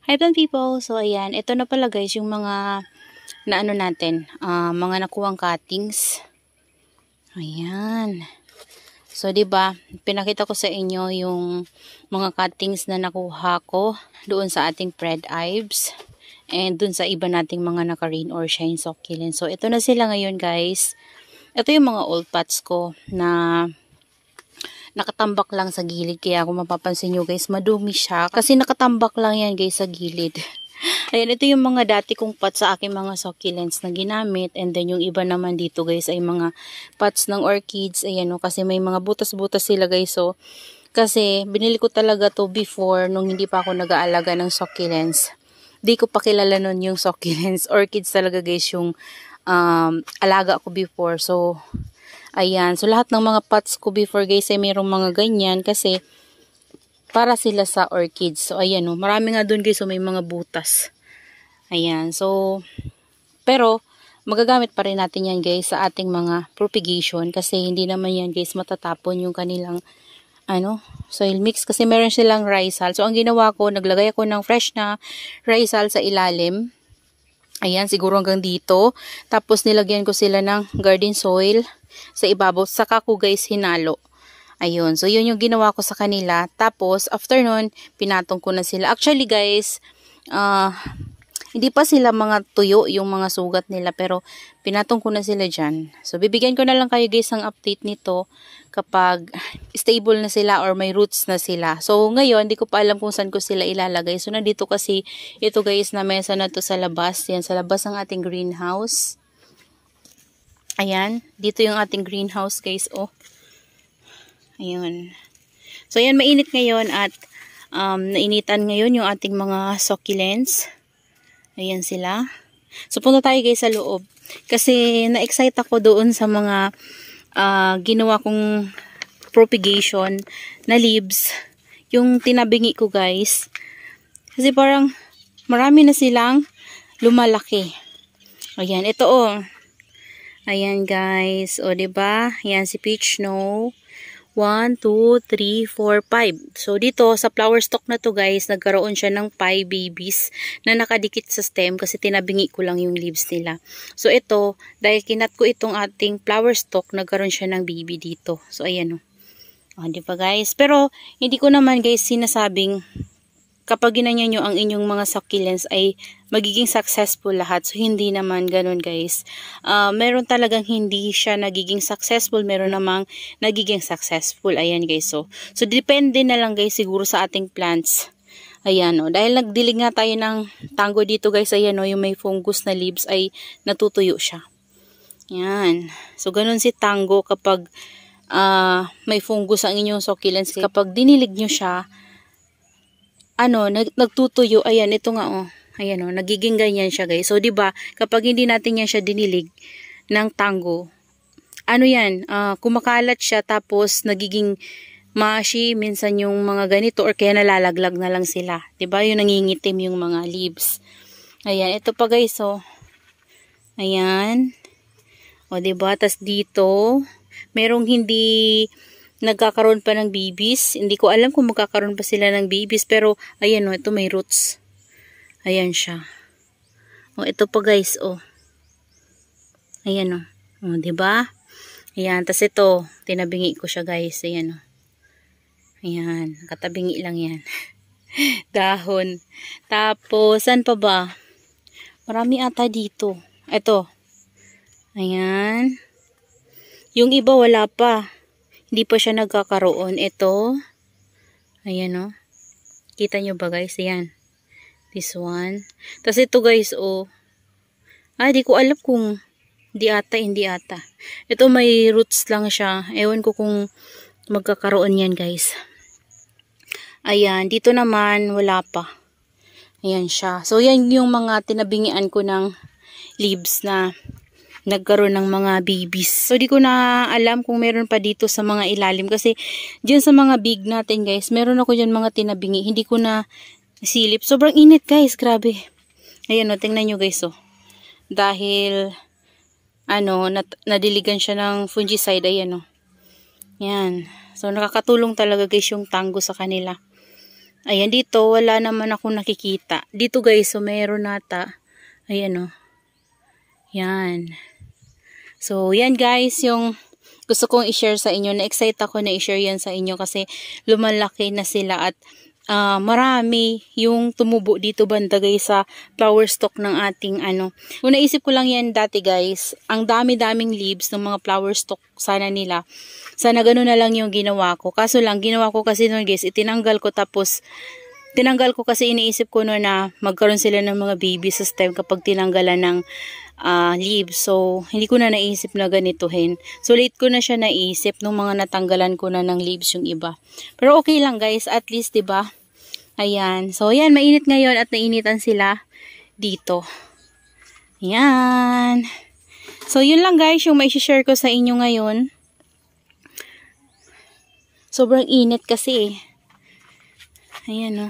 Hi plant people! So ayan, ito na pala guys yung mga naano natin, mga nakuwang cuttings. Ayan. So 'di ba, pinakita ko sa inyo yung mga cuttings na nakuha ko doon sa ating Fred Ives and doon sa iba nating mga naka-rain or shine succulent. So ito na sila ngayon guys. Ito yung mga old pots ko na nakatambak lang sa gilid, kaya kung mapapansin nyo guys, madumi siya kasi nakatambak lang yan guys sa gilid. Ayan, ito yung mga dati kong pots sa aking mga succulents na ginamit, and then yung iba naman dito guys ay mga pots ng orchids. Ayan o, kasi may mga butas-butas sila guys. So kasi binili ko talaga to before nung hindi pa ako nag-aalaga ng succulents. Di ko pa kilala nun yung succulents. Orchids talaga guys yung alaga ko before. So ayan, so lahat ng mga pots ko before guys ay mayroong mga ganyan kasi para sila sa orchids. So ayan o, marami nga dun guys, so may mga butas. Ayan, so pero magagamit pa rin natin yan guys sa ating mga propagation kasi hindi naman yan guys matatapon yung kanilang soil mix kasi meron silang rhizal. So ang ginawa ko, naglagay ako ng fresh na rhizal sa ilalim. Ayan, siguro hanggang dito. Tapos nilagyan ko sila ng garden soil sa ibabaw. Saka ko guys hinalo. Ayun, so yun yung ginawa ko sa kanila. Tapos after nun, pinatong ko na sila. Actually guys, hindi pa sila mga tuyo yung mga sugat nila, pero pinatong ko na sila dyan. So bibigyan ko na lang kayo guys ng update nito kapag stable na sila or may roots na sila. So ngayon, hindi ko pa alam kung saan ko sila ilalagay. So nandito kasi ito guys na mesa na to sa labas. Yan, sa labas ng ating greenhouse. Ayan, dito yung ating greenhouse guys. Oh. Ayun. So ayan, mainit ngayon at nainitan ngayon yung ating mga succulents. Ayan sila. So punta tayo guys sa loob. Kasi na-excite ako doon sa mga ginawa kong propagation na leaves. Yung tinabingi ko guys. Kasi parang marami na silang lumalaki. Ayan, ito oh. Ayan guys. O diba? Ayan si Peach Snow. 1, 2, 3, 4, 5. So, dito sa flower stalk na to guys, nagkaroon siya ng 5 babies na nakadikit sa stem kasi tinabingi ko lang yung leaves nila. So, ito, dahil kinat ko itong ating flower stalk, nagkaroon siya ng baby dito. So, ayan o. Oh, di ba guys? Pero, hindi ko naman guys sinasabing kapag ginanyan nyo ang inyong mga succulents ay magiging successful lahat. So, hindi naman ganun guys. Meron talagang hindi siya nagiging successful. Meron namang nagiging successful. Ayan guys. So depende na lang guys siguro sa ating plants. Ayan o. Dahil nagdilig nga tayo ng tango dito guys. Ayan o. Yung may fungus na leaves ay natutuyo siya. Ayan. So, ganun si tango kapag may fungus ang inyong succulents. Kapag dinilig nyo siya, nagtutuyo. Ayan, ito nga oh. Ayan oh, nagiging ganyan siya guys. So, 'di ba, kapag hindi natin yan siya dinilig ng tango, kumakalat siya tapos nagiging mashi minsan yung mga ganito or kaya nalalaglag na lang sila. 'Di ba? Yung nangingitim yung mga leaves. Ayan, ito pa guys oh. Ayan. O, 'di ba? Tas dito, merong hindi nagkakaroon pa ng babies. Hindi ko alam kung magkakaroon pa sila ng babies. Pero, ayan o, ito may roots. Ayan siya. O, ito pa guys, o. Ayan o. O, diba? Ayan, tas ito, tinabingi ko siya guys. Ayan o. Ayan, katabingi lang yan. Dahon. Tapos, saan pa ba? Marami ata dito. Ito. Ayan. Yung iba wala pa. Hindi pa siya nagkakaroon. Ito. Ayan o. Kita nyo ba guys? Ayan. This one. Tapos ito guys oh. Di ko alam kung hindi ata. Ito may roots lang siya. Ewan ko kung magkakaroon yan guys. Ayan. Dito naman wala pa. Ayan siya. So yan yung mga tinabingian ko ng leaves na nagkaroon ng mga babies. So, di ko na alam kung meron pa dito sa mga ilalim. Kasi, dyan sa mga big natin, guys, meron ako dyan mga tinabingi. Hindi ko na silip. Sobrang init, guys. Grabe. Ayan, o. Tingnan nyo, guys, o. Dahil, nadiligan siya ng fungicide. Ayan, o. Yan. So, nakakatulong talaga, guys, yung tango sa kanila. Ayan, dito wala naman akong nakikita. Dito guys, so meron nata. Ayan o. Yan. So, yan guys, yung gusto kong i-share sa inyo. Na-excite ako na i-share yan sa inyo kasi lumalaki na sila at marami yung tumubo dito banda guys sa flower stalk ng ating ano. Kung naisip ko lang yan dati guys, ang dami-daming leaves ng mga flower stalk sana nila. Sana gano'n na lang yung ginawa ko. Kaso lang, ginawa ko kasi nun guys, tinanggal ko kasi iniisip ko no na magkaroon sila ng mga baby sa stem kapag tinanggalan ng leaves. So, hindi ko na naisip na ganituhin. So, late ko na siya naisip nung mga natanggalan ko na ng leaves yung iba. Pero okay lang guys, at least 'di ba? Ayan. So, ayan, mainit ngayon at nainitan sila dito. Ayan. So, yun lang guys yung mai-share ko sa inyo ngayon. Sobrang init kasi ayan o.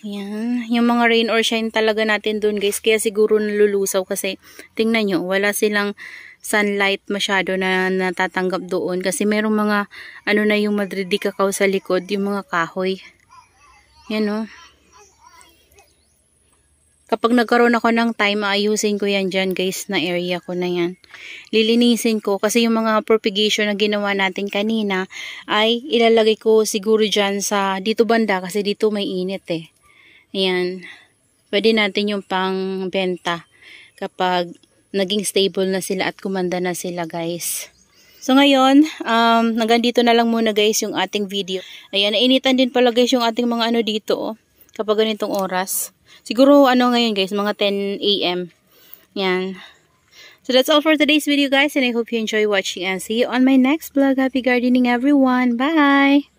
Ayan. Yung mga rain or shine talaga natin dun guys. Kaya siguro nalulusaw kasi tingnan nyo. Wala silang sunlight masyado na natatanggap doon. Kasi merong mga ano na yung madridi kakao sa likod. Yung mga kahoy. Yan o. Kapag nagkaroon ako ng time, ayusin ko yan dyan guys na area ko na yan. Lilinisin ko kasi yung mga propagation na ginawa natin kanina ay ilalagay ko siguro dyan sa dito banda kasi dito may init eh. Ayan. Pwede natin yung pang benta kapag naging stable na sila at kumanda na sila guys. So ngayon, hanggang dito na lang muna guys yung ating video. Ayan, nainitan din pala guys yung ating mga ano dito oh, kapag ganitong oras. Siguro ano ngayon guys, mga 10 AM. Yan. So that's all for today's video guys and I hope you enjoy watching and see you on my next vlog. Happy gardening everyone. Bye!